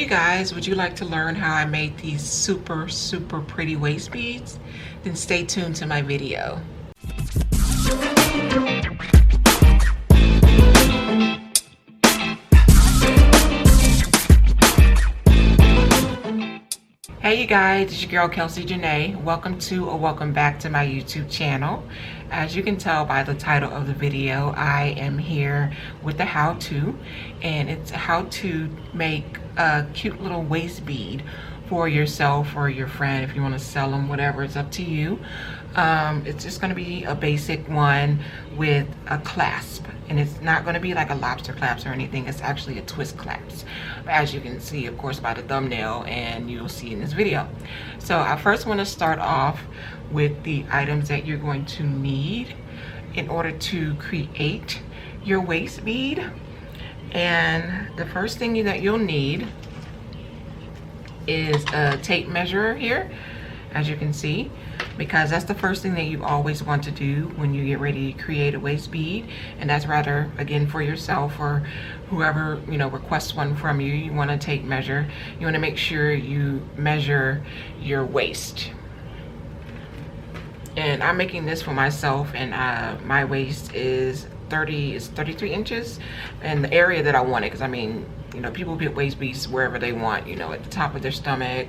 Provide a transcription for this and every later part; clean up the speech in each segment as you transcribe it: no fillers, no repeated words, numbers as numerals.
Hey guys, would you like to learn how I made these super pretty waist beads? Then stay tuned to my video. Hey you guys, it's your girl Kelsey Janae. Welcome to or welcome back to my YouTube channel. As you can tell by the title of the video, I am here with the how-to, and it's how to make a cute little waist bead for yourself or your friend. If you want to sell them, whatever, it's up to you. It's just going to be a basic one with a clasp, and it's not going to be like a lobster clasp or anything. It's actually a twist clasp, as you can see, of course, by the thumbnail, and you'll see in this video. So I first want to start off with the items that you're going to need in order to create your waist bead. And the first thing that you'll need is a tape measure here, as you can see, because that's the first thing that you always want to do when you get ready to create a waist bead. And that's rather, again, for yourself or whoever, you know, requests one from you. You want to tape measure. You want to make sure you measure your waist. And I'm making this for myself, and my waist is 33 inches, and the area that I want it, because I mean, you know, people get waist beads wherever they want, you know, at the top of their stomach,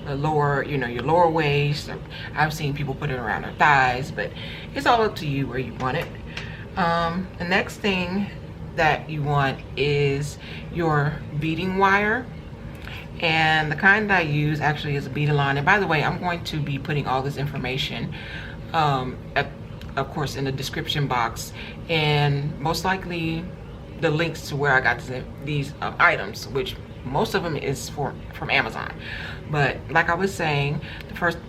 the lower, you know, your lower waist. I've seen people put it around their thighs, but it's all up to you where you want it. The next thing that you want is your beading wire, and the kind that I use actually is a bead line. And by the way, I'm going to be putting all this information of course in the description box, and most likely the links to where I got these items, which most of them is from Amazon. But like I was saying,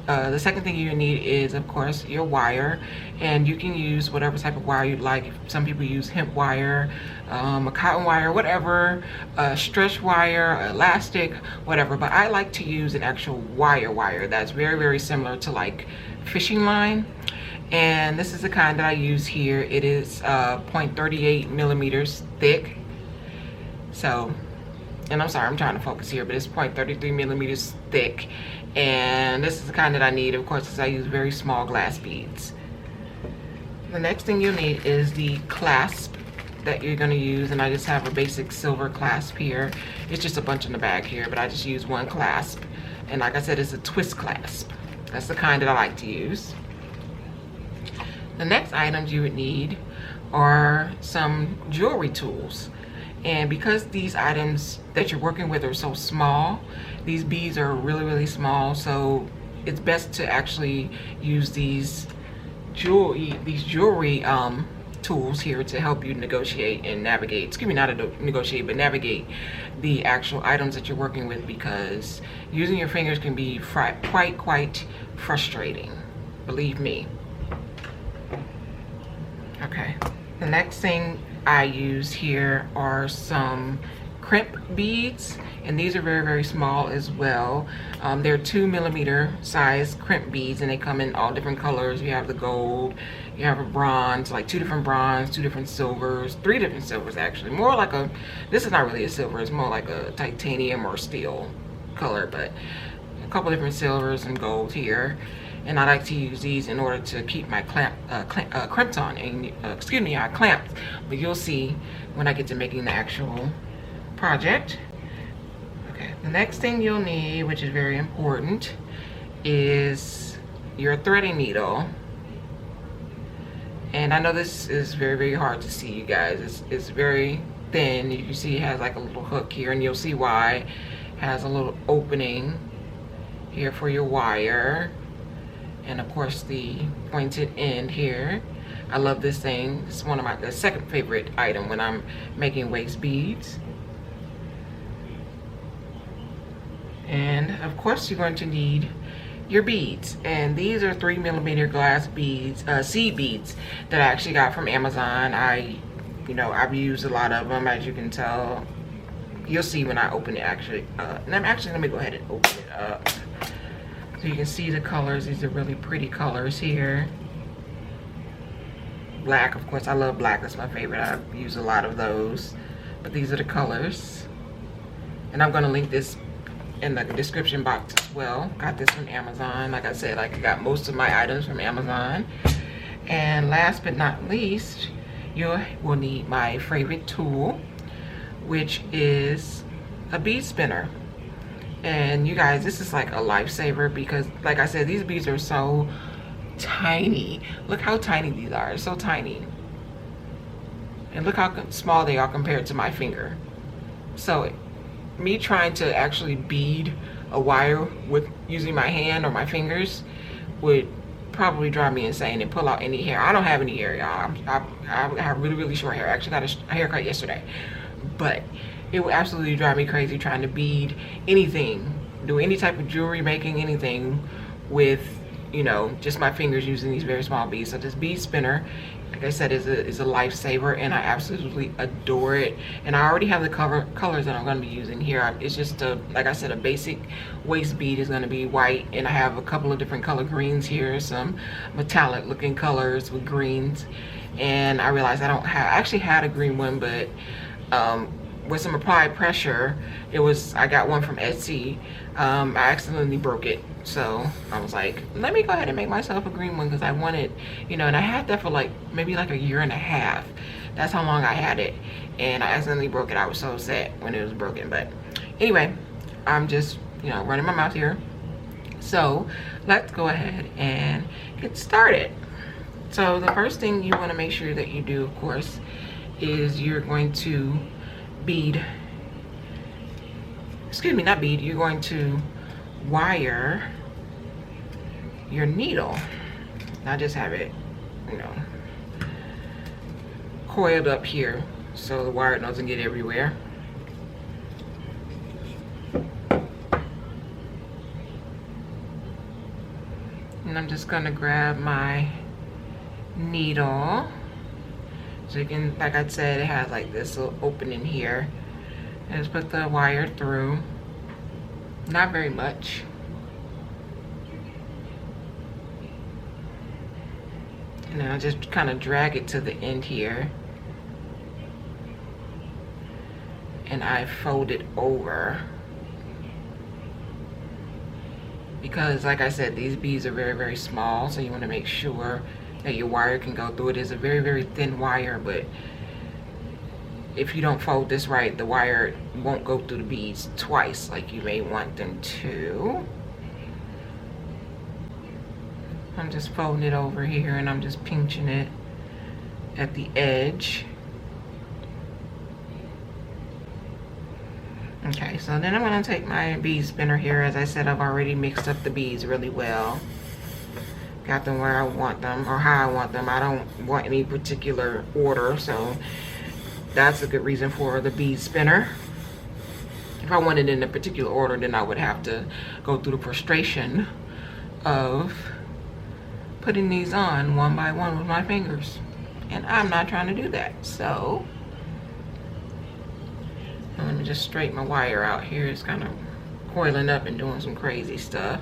the second thing you need is, of course, your wire, and you can use whatever type of wire you'd like. Some people use hemp wire, a cotton wire, whatever, stretch wire, elastic, whatever. But I like to use an actual wire that's very similar to like fishing line. And this is the kind that I use here. It is 0.38 millimeters thick. So, and I'm sorry, I'm trying to focus here, but it's 0.33 millimeters thick. And this is the kind that I need, of course, because I use very small glass beads. The next thing you'll need is the clasp that you're going to use, and I just have a basic silver clasp here. It's just a bunch in the bag here, but I just use one clasp. And like I said, it's a twist clasp. That's the kind that I like to use. The next items you would need are some jewelry tools. And because these items that you're working with are so small, these beads are really small, so it's best to actually use these jewelry tools here to help you negotiate and navigate, excuse me, not to negotiate, but navigate the actual items that you're working with, because using your fingers can be quite frustrating, believe me. Okay, the next thing I use here are some crimp beads, and these are very small as well. They're 2 millimeter size crimp beads, and they come in all different colors. You have the gold, you have a bronze, like 2 different bronze, 2 different silvers, 3 different silvers actually. More like this is not really a silver, it's more like a titanium or steel color, but a couple different silvers and gold here. And I like to use these in order to keep my crimps on. And excuse me, I clamped, but you'll see when I get to making the actual project. Okay, the next thing you'll need, which is very important, is your threading needle. And I know this is very hard to see, you guys. It's very thin. You can see it has like a little hook here, and you'll see why. It has a little opening here for your wire. And of course the pointed end here. I love this thing. It's one of my second favorite item when I'm making waist beads. And of course you're going to need your beads, and these are 3 millimeter glass beads, seed beads that I actually got from Amazon. I've used a lot of them, as you can tell. You'll see when I open it actually. Let me go ahead and open it up. So you can see the colors. These are really pretty colors here. Black, of course, I love black. That's my favorite. I use a lot of those. But these are the colors. And I'm going to link this in the description box as well. Got this from Amazon. Like I said, like I got most of my items from Amazon. And last but not least, you will need my favorite tool, which is a bead spinner. And you guys, this is like a lifesaver because, like I said, these beads are so tiny. Look how tiny these are. So tiny. And look how small they are compared to my finger. So me trying to actually bead a wire with using my hand or my fingers would probably drive me insane and pull out any hair. I don't have any hair, y'all. I have really short hair. I actually got a haircut yesterday, but it would absolutely drive me crazy trying to bead anything, do any type of jewelry making, anything with, you know, just my fingers using these very small beads. So this bead spinner, like I said, is a lifesaver, and I absolutely adore it. And I already have the colors that I'm going to be using here. It's just like I said, a basic waist bead is going to be white, and I have a couple of different color greens here, some metallic looking colors with greens. And I realized I actually had a green one, but with some applied pressure, I got one from Etsy. I accidentally broke it, so I was like, let me go ahead and make myself a green one because I wanted, you know, and I had that for like maybe like a year and a half. That's how long I had it, and I accidentally broke it. I was so upset when it was broken. But anyway, I'm just, you know, running my mouth here. So let's go ahead and get started. So the first thing you want to make sure that you do, of course, is you're going to you're going to wire your needle. I just have it, you know, coiled up here so the wire doesn't get everywhere. And I'm just gonna grab my needle. So you can, like I said, it has like this little opening here. And just put the wire through. Not very much. And then I'll just kind of drag it to the end here. And I fold it over. Because like I said, these beads are very small, so you want to make sure that your wire can go through it. It's a very thin wire, but if you don't fold this right, the wire won't go through the beads twice like you may want them to. I'm just folding it over here, and I'm just pinching it at the edge. Okay, so then I'm going to take my bead spinner here. As I said, I've already mixed up the beads really well. Got them where I want them, or how I want them. I don't want any particular order, so that's a good reason for the bead spinner. If I wanted it in a particular order, then I would have to go through the frustration of putting these on one by one with my fingers. And I'm not trying to do that. So let me just straighten my wire out here. It's kind of coiling up and doing some crazy stuff.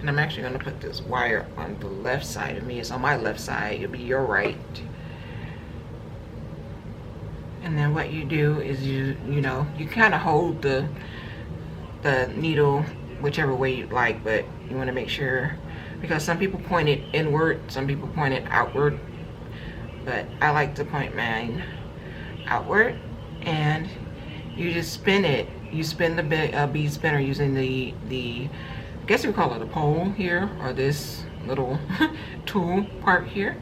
And I'm actually going to put this wire on the left side of me. It's on my left side. It'll be your right. And then what you do is you kind of hold the needle whichever way you like, but you want to make sure, because some people point it inward, some people point it outward, but I like to point mine outward. And you just spin it. You spin the bead spinner using the I guess we call it a pole here, or this little tool part here,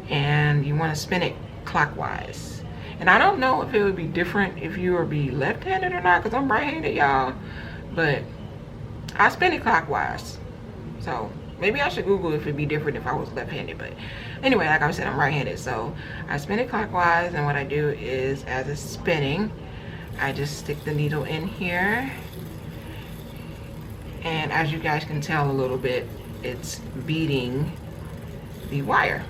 and you want to spin it clockwise. And I don't know if it would be different if you would be left-handed or not, because I'm right-handed, y'all, but I spin it clockwise. So maybe I should Google if it'd be different if I was left-handed, but anyway, like I said, I'm right-handed, so I spin it clockwise. And what I do is, as it's spinning, I just stick the needle in here. And as you guys can tell a little bit, it's beading the wire.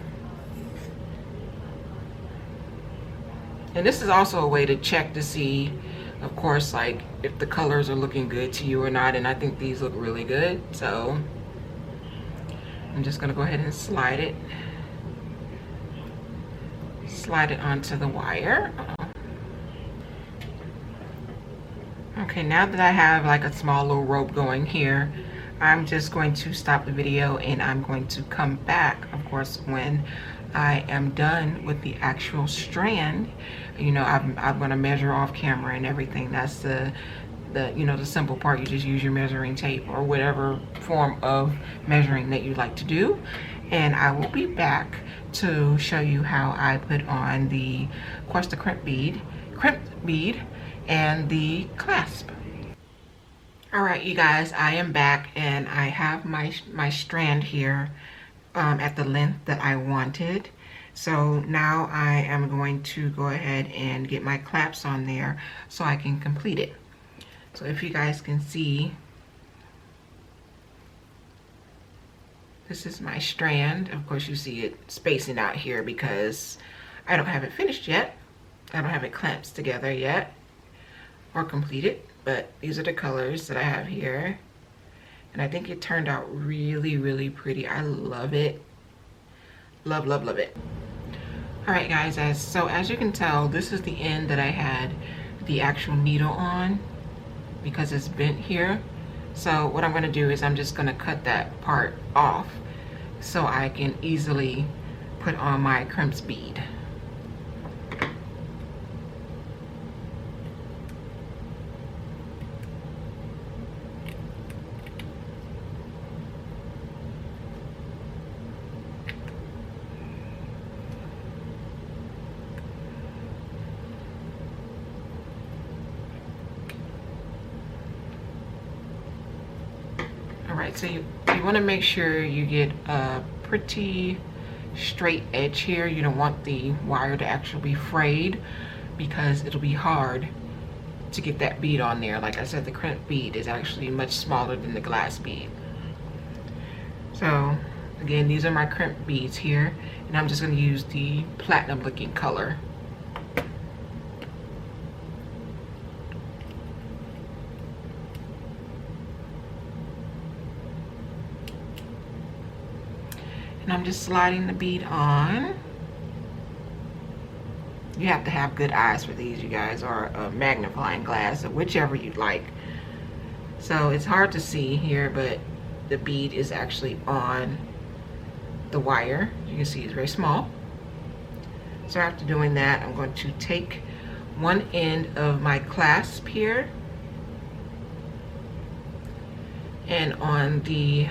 And this is also a way to check to see, of course, like if the colors are looking good to you or not. And I think these look really good. So I'm just going to go ahead and slide it slide it onto the wire. Okay, now that I have like a small little rope going here, I'm just going to stop the video and I'm going to come back, of course, when I am done with the actual strand. You know, I'm going to measure off camera and everything. That's the you know, the simple part. You just use your measuring tape or whatever form of measuring that you like to do. And I will be back to show you how I put on the, of course, the crimped bead and the clasp. All right, you guys, I am back and I have my strand here at the length that I wanted. So now I am going to go ahead and get my clasps on there so I can complete it. So if you guys can see, this is my strand. Of course, you see it spacing out here because I don't have it finished yet. I don't have it clamped together yet or completed, but these are the colors that I have here. And I think it turned out really, really pretty. I love it. Love, love, love it. All right, guys, so as you can tell, this is the end that I had the actual needle on because it's bent here. So what I'm gonna do is I'm just gonna cut that part off so I can easily put on my crimped bead. Alright, so you want to make sure you get a pretty straight edge here. You don't want the wire to actually be frayed because it'll be hard to get that bead on there. Like I said, the crimped bead is actually much smaller than the glass bead. So again, these are my crimped beads here, and I'm just going to use the platinum looking color. And I'm just sliding the bead on. You have to have good eyes for these, you guys, or a magnifying glass, or whichever you'd like. So it's hard to see here, but the bead is actually on the wire. You can see it's very small. So after doing that, I'm going to take one end of my clasp here, and on the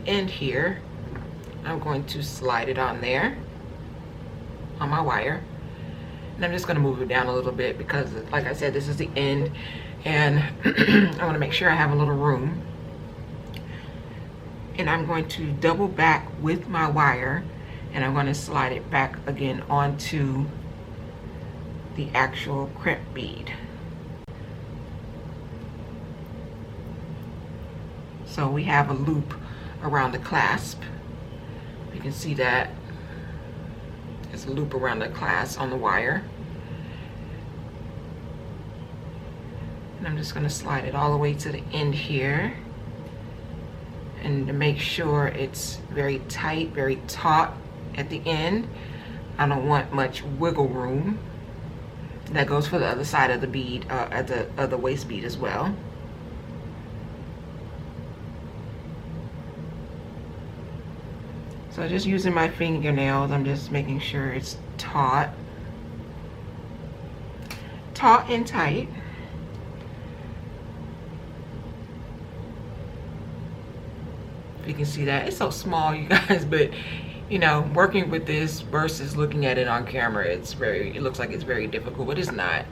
end here, I'm going to slide it on there on my wire, and I'm just going to move it down a little bit because, like I said, this is the end, and I want to make sure I have a little room. And I'm going to double back with my wire, and I'm going to slide it back again onto the actual crimped bead. So we have a loop around the clasp. You can see that there's a loop around the clasp on the wire. And I'm just going to slide it all the way to the end here. And to make sure it's very tight, very taut at the end. I don't want much wiggle room. That goes for the other side of the bead, at the other waist bead as well. So just using my fingernails, I'm just making sure it's taut and tight. If you can see that, it's so small, you guys, but you know, working with this versus looking at it on camera, it looks like it's very difficult, but it's not.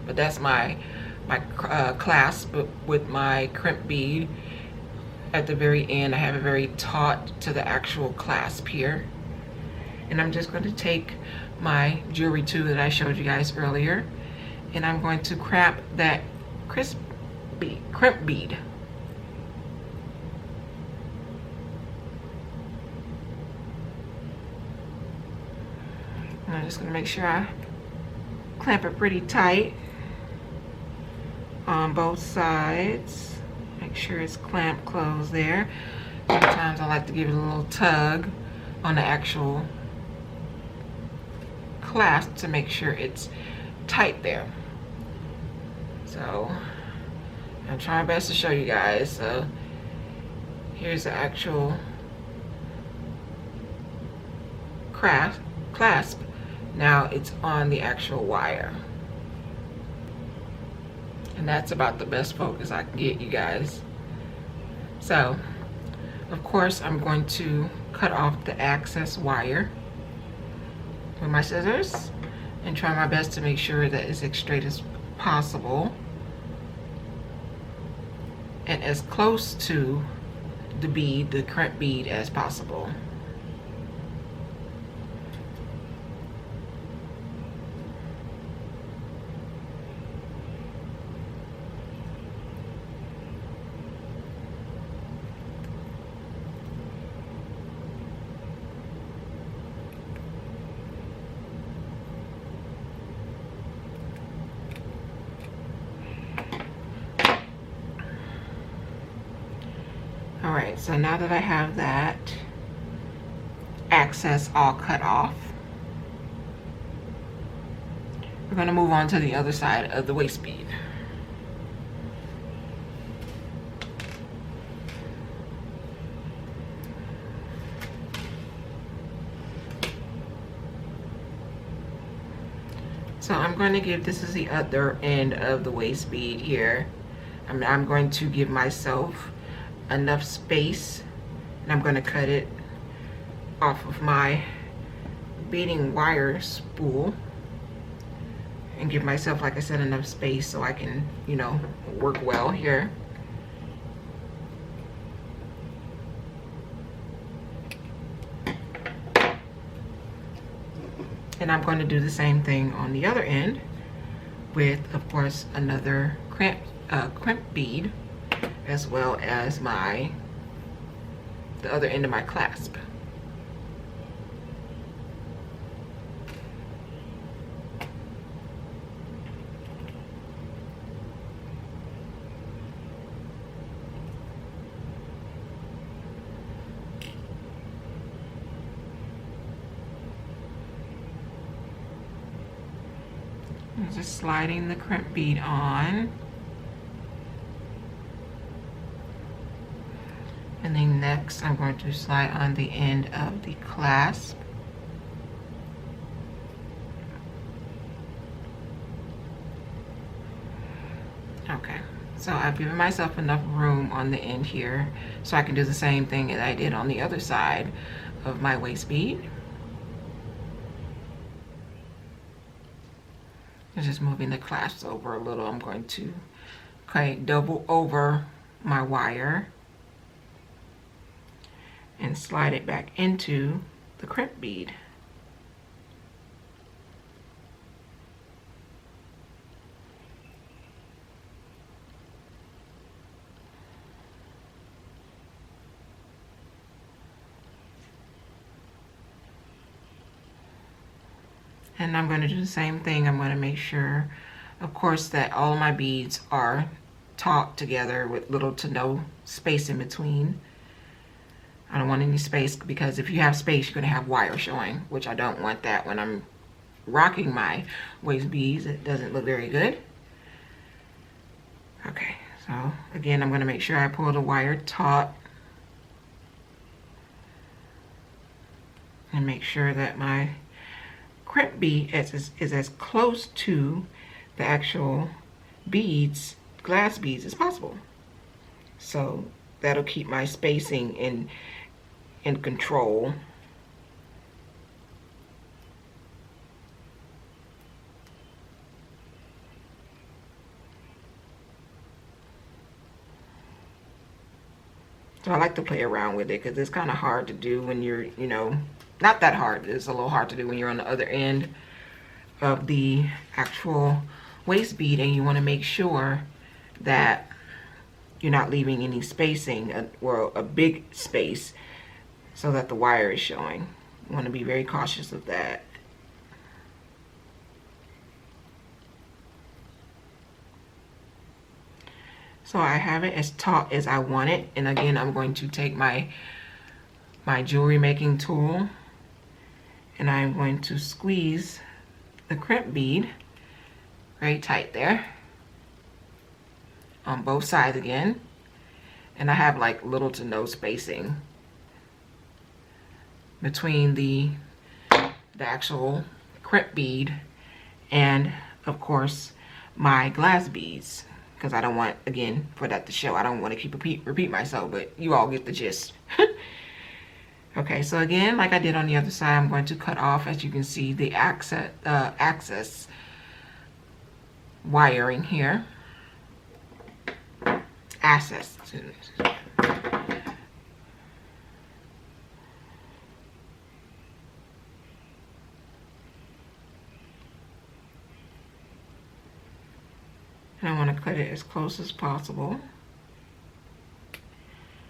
But that's my clasp with my crimped bead. At the very end, I have it very taut to the actual clasp here. And I'm just going to take my jewelry tube that I showed you guys earlier, and I'm going to crimp that crimped bead. And I'm just going to make sure I clamp it pretty tight on both sides. Make sure it's clamped closed there. Sometimes I like to give it a little tug on the actual clasp to make sure it's tight there. So I'm trying my best to show you guys. So here's the actual clasp. Now it's on the actual wire. And that's about the best focus I can get, you guys. So, of course, I'm going to cut off the excess wire with my scissors and try my best to make sure that it's as straight as possible and as close to the bead, the crimp bead, as possible. Alright, so now that I have that excess all cut off, we're going to move on to the other side of the waist bead. So I'm going to give, this is the other end of the waist bead here. I'm going to give myself enough space, and I'm going to cut it off of my beading wire spool and give myself, like I said, enough space so I can, you know, work well here. And I'm going to do the same thing on the other end with, of course, another crimp bead, as well as the other end of my clasp. I'm just sliding the crimp bead on. And then next I'm going to slide on the end of the clasp. Okay, so I've given myself enough room on the end here so I can do the same thing that I did on the other side of my waist bead. I'm just moving the clasps over a little. I'm going to double over my wire and slide it back into the crimp bead. And I'm going to do the same thing. I'm going to make sure, of course, that all of my beads are taut together with little to no space in between. I don't want any space, because if you have space, you're going to have wire showing, which I don't want that when I'm rocking my waist beads. It doesn't look very good. Okay, so again, I'm going to make sure I pull the wire taut and make sure that my crimp bead is as close to the actual beads, glass beads, as possible. So that'll keep my spacing in control. So I like to play around with it because it's kind of hard to do when you're, you know, not that hard. It's a little hard to do when you're on the other end of the actual waist bead and you want to make sure that you're not leaving any spacing or a big space so that the wire is showing. You want to be very cautious of that. So I have it as taut as I want it, and again I'm going to take my jewelry making tool and I'm going to squeeze the crimp bead very tight there on both sides again. And I have like little to no spacing between the actual crimp bead and of course my glass beads, because I don't want, again, for that to show. I don't want to keep repeat myself, but you all get the gist. Okay, so again, like I did on the other side, I'm going to cut off, as you can see, the access wiring here. Access. And I want to cut it as close as possible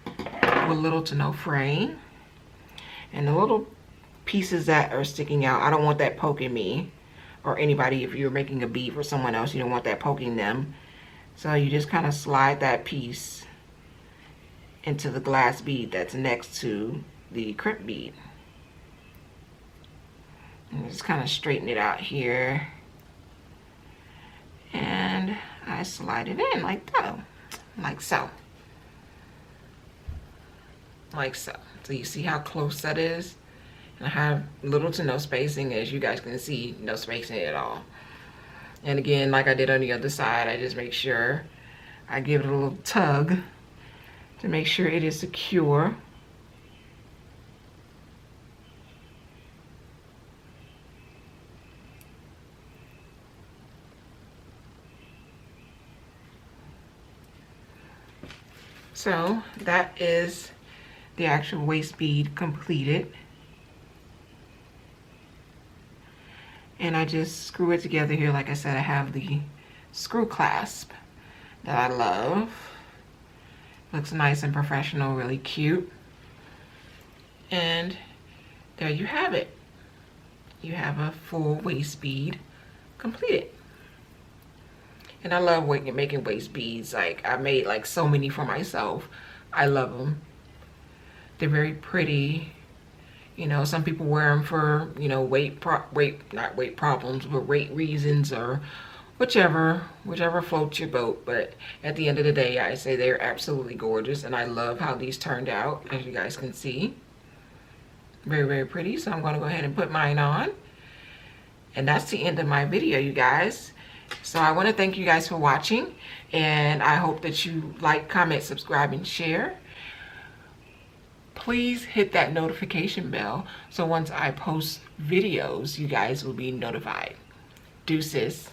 with little to no fraying. And the little pieces that are sticking out, I don't want that poking me or anybody. If you're making a bead for someone else, you don't want that poking them. So you just kind of slide that piece into the glass bead that's next to the crimp bead. And just kind of straighten it out here. And I slide it in like that, like so. Like so. So you see how close that is? And I have little to no spacing, as you guys can see, no spacing at all. And again, like I did on the other side, I just make sure I give it a little tug to make sure it is secure. So that is the actual waist bead completed. And I just screw it together here. Like I said, I have the screw clasp that I love. Looks nice and professional, really cute. And there you have it. You have a full waist bead completed. And I love making waist beads. Like, I made like so many for myself. I love them. They're very pretty. You know, some people wear them for, you know, not weight problems, but weight reasons, or whichever floats your boat. But at the end of the day, I say they're absolutely gorgeous, and I love how these turned out, as you guys can see. Very, very pretty. So I'm going to go ahead and put mine on. And that's the end of my video, you guys. So I want to thank you guys for watching, and I hope that you like, comment, subscribe, and share. Please hit that notification bell so once I post videos, you guys will be notified. Deuces.